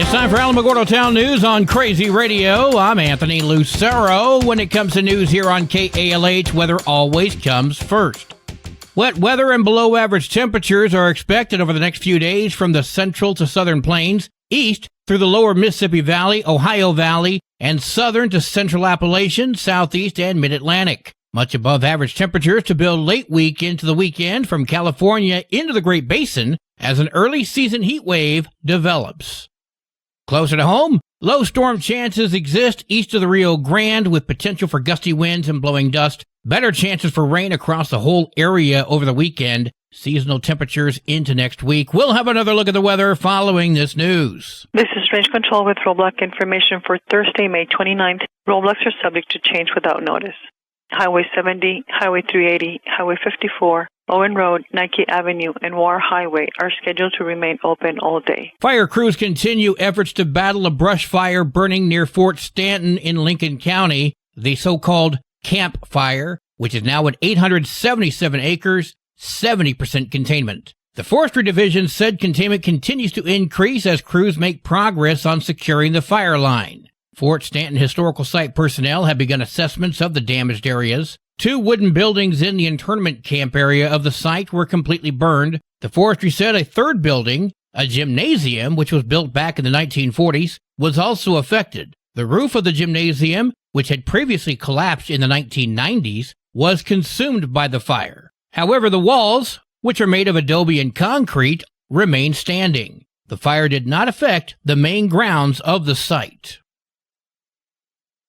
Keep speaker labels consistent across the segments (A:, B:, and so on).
A: It's time for Alamogordo Town News on Crazy Radio. I'm Anthony Lucero. When it comes to news here on KALH, weather always comes first. Wet weather and below average temperatures are expected over the next few days from the central to southern plains, east through the lower Mississippi Valley, Ohio Valley, and southern to central Appalachian, southeast, and mid-Atlantic. Much above average temperatures to build late week into the weekend from California into the Great Basin as an early season heat wave develops. Closer to home, low storm chances exist east of the Rio Grande with potential for gusty winds and blowing dust. Better chances for rain across the whole area over the weekend. Seasonal temperatures into next week. We'll have another look at the weather following this news.
B: This is Range Control with roadblock information for Thursday, May 29th. Roadblocks are subject to change without notice. Highway 70, Highway 380, Highway 54, Owen Road, Nike Avenue, and War Highway are scheduled to remain open all day.
A: Fire crews continue efforts to battle a brush fire burning near Fort Stanton in Lincoln County, the so-called Camp Fire, which is now at 877 acres, 70% containment. The Forestry Division said containment continues to increase as crews make progress on securing the fire line. Fort Stanton Historical Site personnel have begun assessments of the damaged areas. 2 wooden buildings in the internment camp area of the site were completely burned. The forestry said a third building, a gymnasium, which was built back in the 1940s, was also affected. The roof of the gymnasium, which had previously collapsed in the 1990s, was consumed by the fire. However, the walls, which are made of adobe and concrete, remain standing. The fire did not affect the main grounds of the site.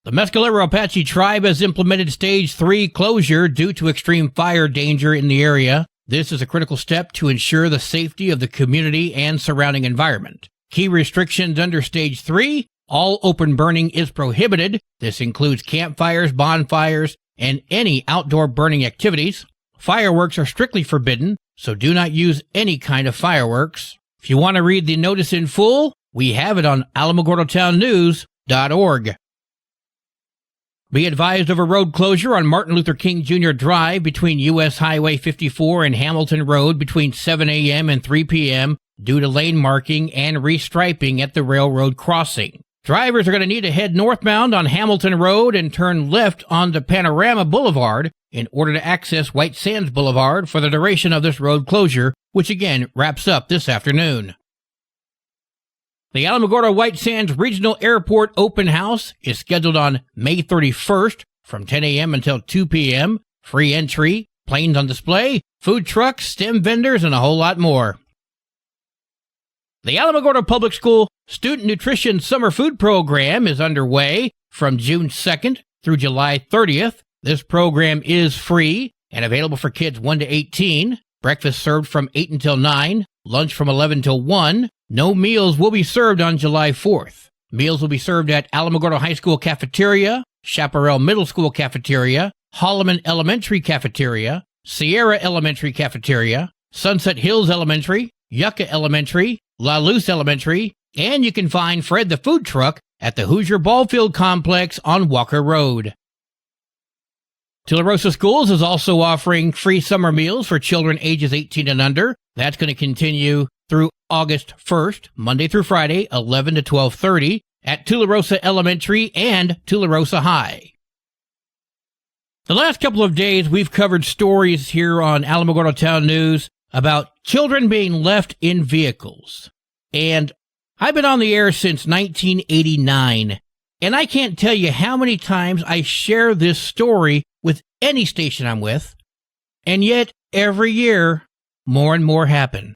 A: The Mescalero Apache tribe has implemented Stage 3 closure due to extreme fire danger in the area. This is a critical step to ensure the safety of the community and surrounding environment. Key restrictions under Stage 3: all open burning is prohibited. This includes campfires, bonfires, and any outdoor burning activities. Fireworks are strictly forbidden, so do not use any kind of fireworks. If you want to read the notice in full, we have it on alamogordotownnews.org. Be advised of a road closure on Martin Luther King Jr. Drive between U.S. Highway 54 and Hamilton Road between 7 a.m. and 3 p.m. due to lane marking and restriping at the railroad crossing. Drivers are going to need to head northbound on Hamilton Road and turn left onto Panorama Boulevard in order to access White Sands Boulevard for the duration of this road closure, which again wraps up this afternoon. The Alamogordo White Sands Regional Airport Open House is scheduled on May 31st from 10 a.m. until 2 p.m. Free entry, planes on display, food trucks, STEM vendors, and a whole lot more. The Alamogordo Public School Student Nutrition Summer Food Program is underway from June 2nd through July 30th. This program is free and available for kids 1 to 18. Breakfast served from 8 until 9, lunch from 11 till 1. No meals will be served on July 4th. Meals will be served at Alamogordo High School Cafeteria, Chaparral Middle School Cafeteria, Holloman Elementary Cafeteria, Sierra Elementary Cafeteria, Sunset Hills Elementary, Yucca Elementary, La Luz Elementary, and you can find Fred the Food Truck at the Hoosier Ballfield Complex on Walker Road. Tularosa Schools is also offering free summer meals for children ages 18 and under. That's going to continue through August 1st, Monday through Friday, 11 to 12:30 at Tularosa Elementary and Tularosa High. The last couple of days, we've covered stories here on Alamogordo Town News about children being left in vehicles. And I've been on the air since 1989, and I can't tell you how many times I share this story with any station I'm with, and yet every year, more and more happen.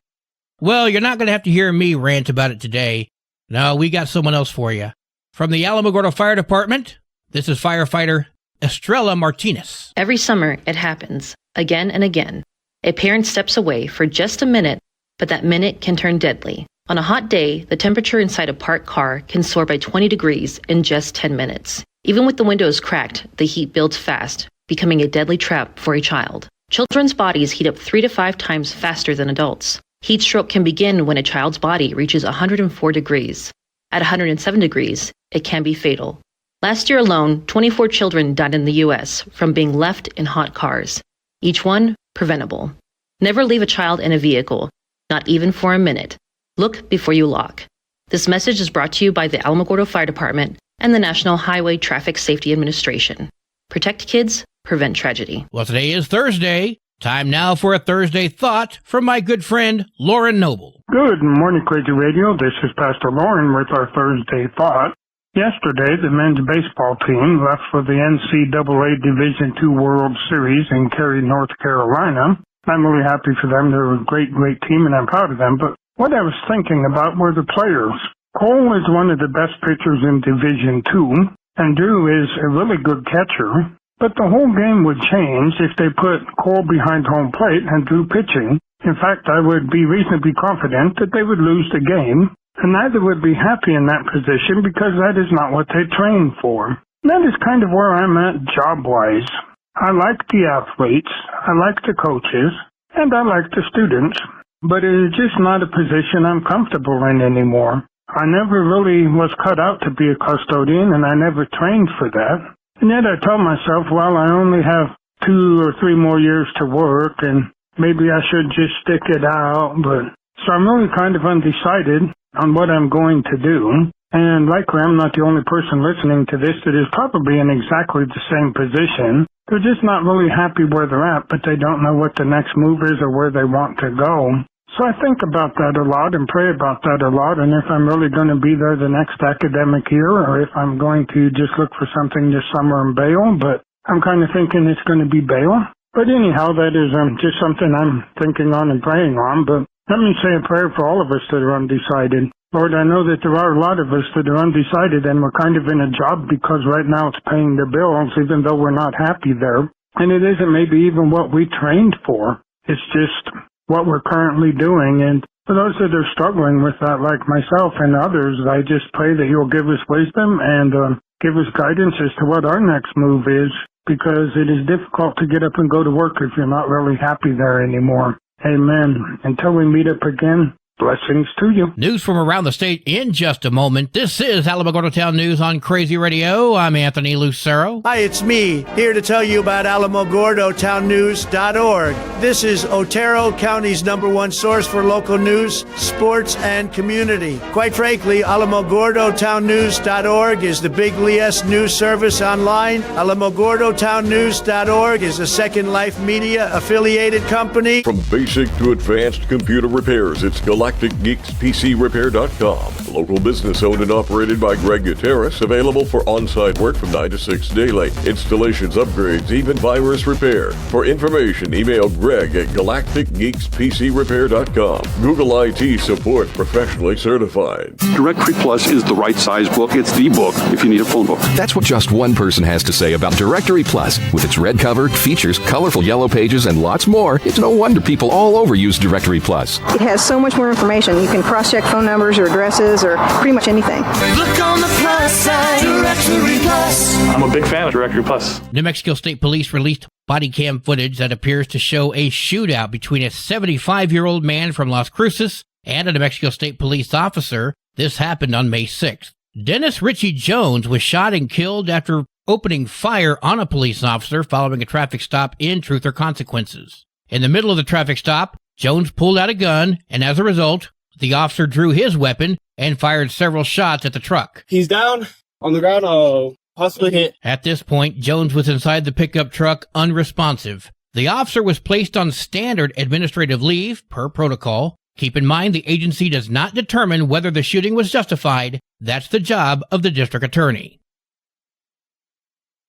A: Well, you're not going to have to hear me rant about it today. No, we got someone else for you. From the Alamogordo Fire Department, this is firefighter Estrella Martinez.
C: Every summer, it happens, again and again. A parent steps away for just a minute, but that minute can turn deadly. On a hot day, the temperature inside a parked car can soar by 20 degrees in just 10 minutes. Even with the windows cracked, the heat builds fast, becoming a deadly trap for a child. Children's bodies heat up 3 to 5 times faster than adults. Heat stroke can begin when a child's body reaches 104 degrees. At 107 degrees, it can be fatal. Last year alone, 24 children died in the U.S. from being left in hot cars. Each one preventable. Never leave a child in a vehicle, not even for a minute. Look before you lock. This message is brought to you by the Alamogordo Fire Department and the National Highway Traffic Safety Administration. Protect kids, prevent tragedy.
A: Well, today is Thursday. Time now for a Thursday thought from my good friend, Lauren Noble.
D: Good morning, Crazy Radio. This is Pastor Lauren with our Thursday thought. Yesterday, the men's baseball team left for the NCAA Division II World Series in Cary, North Carolina. I'm really happy for them. They're a great team, and I'm proud of them. But what I was thinking about were the players. Cole is one of the best pitchers in Division II, and Drew is a really good catcher. But the whole game would change if they put Cole behind home plate and Drew pitching. In fact, I would be reasonably confident that they would lose the game, and neither would be happy in that position because that is not what they trained for. That is kind of where I'm at job-wise. I like the athletes, I like the coaches, and I like the students. But it is just not a position I'm comfortable in anymore. I never really was cut out to be a custodian, and I never trained for that. And yet I tell myself, well, I only have 2 or 3 more years to work, and maybe I should just stick it out. But so I'm really kind of undecided on what I'm going to do. And likely I'm not the only person listening to this that is probably in exactly the same position. They're just not really happy where they're at, but they don't know what the next move is or where they want to go. So I think about that a lot and pray about that a lot, and if I'm really going to be there the next academic year, or if I'm going to just look for something this summer and bail, but I'm kind of thinking it's going to be bail. But anyhow, that is just something I'm thinking on and praying on, but let me say a prayer for all of us that are undecided. Lord, I know that there are a lot of us that are undecided, and we're kind of in a job because right now it's paying the bills, even though we're not happy there. And it isn't maybe even what we trained for. It's just what we're currently doing. And for those that are struggling with that, like myself and others, I just pray that you'll give us wisdom and give us guidance as to what our next move is, because it is difficult to get up and go to work if you're not really happy there anymore. Amen. Until we meet up again, blessings to you.
A: News from around the state in just a moment. This is Alamogordo Town News on Crazy Radio. I'm Anthony Lucero.
E: Hi, it's me, here to tell you about AlamogordoTownNews.org. This is Otero County's #1 source for local news, sports, and community. Quite frankly, AlamogordoTownNews.org is the Big Lies news service online. AlamogordoTownNews.org is a Second Life Media affiliated company.
F: From basic to advanced computer repairs, it's GalacticGeeksPCRepair.com. Local business owned and operated by Greg Gutierrez. Available for on-site work from 9 to 6 daily. Installations, upgrades, even virus repair. For information, email Greg at GalacticGeeksPCRepair.com. Google IT support, professionally certified.
G: Directory Plus is the right size book. It's the book if you need a phone book.
H: That's what just one person has to say about Directory Plus. With its red cover, features, colorful yellow pages, and lots more, it's no wonder people all over use Directory Plus.
I: It has so much more information. You can cross-check phone numbers or addresses or pretty much anything.
J: Look on the plus side, Directory Plus.
G: I'm a big fan of Directory Plus.
A: New Mexico State Police released body cam footage that appears to show a shootout between a 75-year-old man from Las Cruces and a New Mexico State Police officer. This happened on May 6th. Dennis Richie Jones was shot and killed after opening fire on a police officer following a traffic stop in Truth or Consequences. In the middle of the traffic stop, Jones pulled out a gun, and as a result, the officer drew his weapon and fired several shots at the truck.
K: He's down on the ground, possibly hit.
A: At this point, Jones was inside the pickup truck, unresponsive. The officer was placed on standard administrative leave, per protocol. Keep in mind, the agency does not determine whether the shooting was justified. That's the job of the district attorney.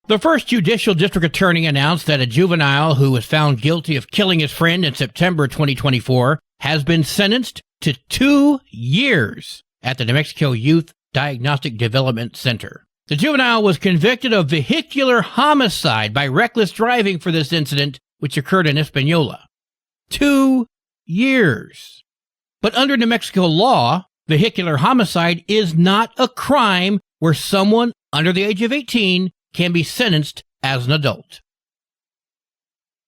A: The first judicial district attorney announced that a juvenile who was found guilty of killing his friend in September 2024 has been sentenced to 2 years at the New Mexico Youth Diagnostic Development Center. The juvenile was convicted of vehicular homicide by reckless driving for this incident, which occurred in Hispaniola. 2 years. But under New Mexico law, vehicular homicide is not a crime where someone under the age of 18 can be sentenced as an adult.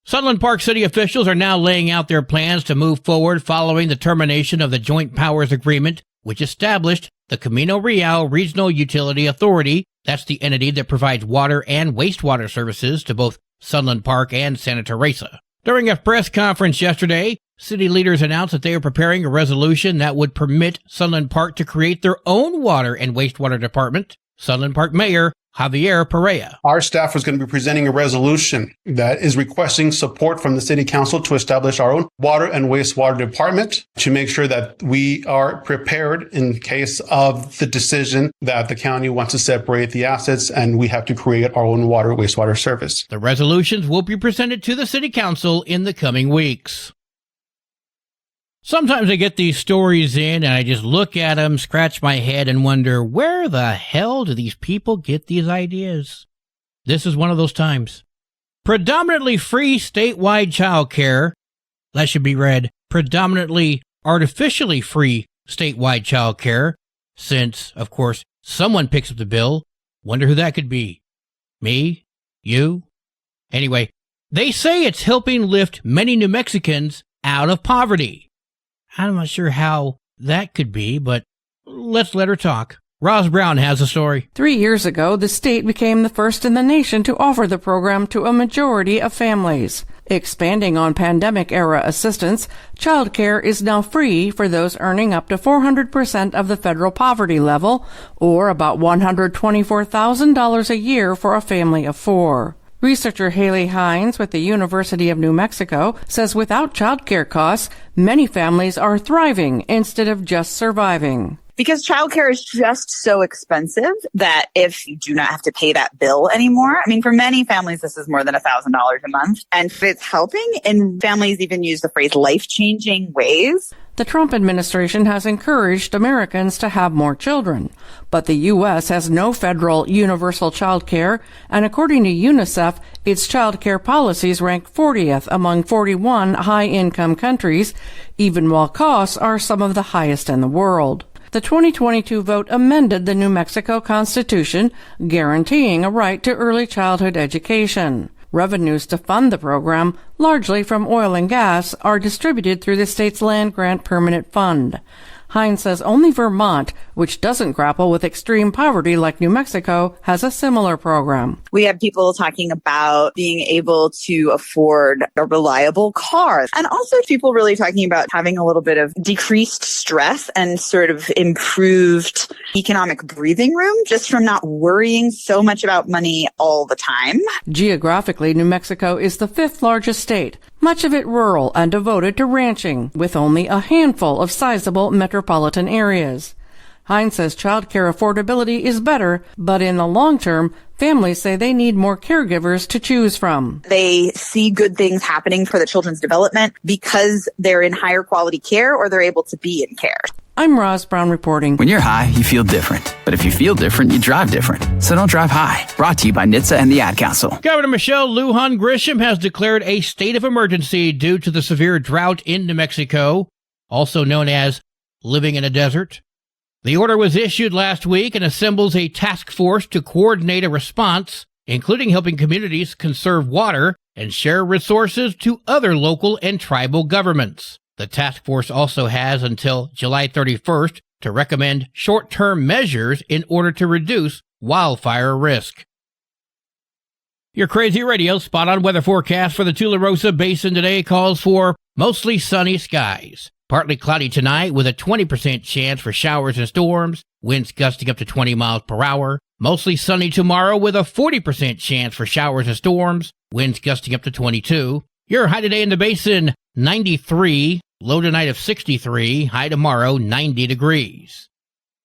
A: Sunland Park City officials are now laying out their plans to move forward following the termination of the Joint Powers Agreement, which established the Camino Real Regional Utility Authority. That's the entity that provides water and wastewater services to both Sunland Park and Santa Teresa. During a press conference yesterday, City leaders announced that they are preparing a resolution that would permit Sunland Park to create their own water and wastewater department. Sunland Park Mayor Javier Perea.
L: Our staff is going to be presenting a resolution that is requesting support from the City Council to establish our own water and wastewater department to make sure that we are prepared in case of the decision that the county wants to separate the assets and we have to create our own water and wastewater service.
A: The resolutions will be presented to the City Council in the coming weeks. Sometimes I get these stories in and I just look at them, scratch my head, and wonder, where the hell do these people get these ideas? This is one of those times. Predominantly free statewide childcare. That should be read, predominantly artificially free statewide childcare, since, of course, someone picks up the bill. Wonder who that could be. Me? You? Anyway, they say it's helping lift many New Mexicans out of poverty. I'm not sure how that could be, but let's let her talk. Roz Brown has a story.
M: 3 years ago, the state became the first in the nation to offer the program to a majority of families. Expanding on pandemic-era assistance, child care is now free for those earning up to 400% of the federal poverty level, or about $124,000 a year for a family of 4. Researcher Haley Hines with the University of New Mexico says without child care costs, many families are thriving instead of just surviving.
N: Because childcare is just so expensive that if you do not have to pay that bill anymore, I mean, for many families, this is more than $1,000 a month. And if it's helping, and families even use the phrase life-changing ways.
M: The Trump administration has encouraged Americans to have more children, but the U.S. has no federal universal child care, and according to UNICEF, its child care policies rank 40th among 41 high-income countries, even while costs are some of the highest in the world. The 2022 vote amended the New Mexico Constitution, guaranteeing a right to early childhood education. Revenues to fund the program, largely from oil and gas, are distributed through the state's land grant permanent fund. Hines says only Vermont, which doesn't grapple with extreme poverty like New Mexico, has a similar program.
N: We have people talking about being able to afford a reliable car, and also people really talking about having a little bit of decreased stress and sort of improved economic breathing room just from not worrying so much about money all the time.
M: Geographically, New Mexico is the 5th largest state, much of it rural and devoted to ranching, with only a handful of sizable metropolitan areas. Hines says child care affordability is better, but in the long term, families say they need more caregivers to choose from.
N: They see good things happening for the children's development because they're in higher quality care or they're able to be in care.
M: I'm Roz Brown reporting.
O: When you're high, you feel different. But if you feel different, you drive different. So don't drive high. Brought to you by NHTSA and the Ad Council.
A: Governor Michelle Lujan Grisham has declared a state of emergency due to the severe drought in New Mexico, also known as living in a desert. The order was issued last week and assembles a task force to coordinate a response, including helping communities conserve water and share resources to other local and tribal governments. The task force also has until July 31st to recommend short-term measures in order to reduce wildfire risk. Your Crazy Radio spot-on weather forecast for the Tularosa Basin today calls for mostly sunny skies. Partly cloudy tonight with a 20% chance for showers and storms, winds gusting up to 20 miles per hour. Mostly sunny tomorrow with a 40% chance for showers and storms, winds gusting up to 22. Your high today in the basin, 93. Low tonight of 63, high tomorrow 90 degrees.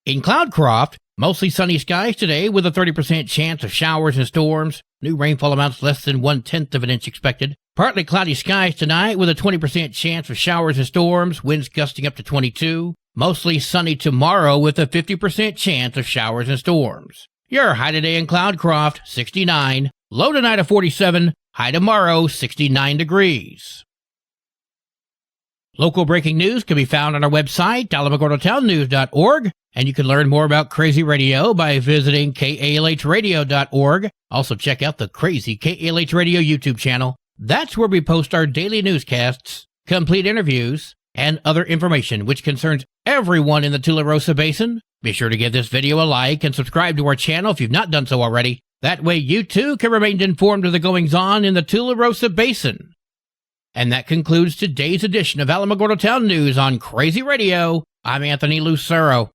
A: In Cloudcroft, mostly sunny skies today with a 30% chance of showers and storms. New rainfall amounts less than 1/10 of an inch expected. Partly cloudy skies tonight with a 20% chance of showers and storms, winds gusting up to 22. Mostly sunny tomorrow with a 50% chance of showers and storms. Your high today in Cloudcroft, 69. Low tonight of 47, high tomorrow 69 degrees. Local breaking news can be found on our website, alamogordotownnews.org, and you can learn more about Crazy Radio by visiting kalhradio.org. Also check out the Crazy KALH Radio YouTube channel. That's where we post our daily newscasts, complete interviews, and other information which concerns everyone in the Tularosa Basin. Be sure to give this video a like and subscribe to our channel if you've not done so already. That way you too can remain informed of the goings-on in the Tularosa Basin. And that concludes today's edition of Alamogordo Town News on Crazy Radio. I'm Anthony Lucero.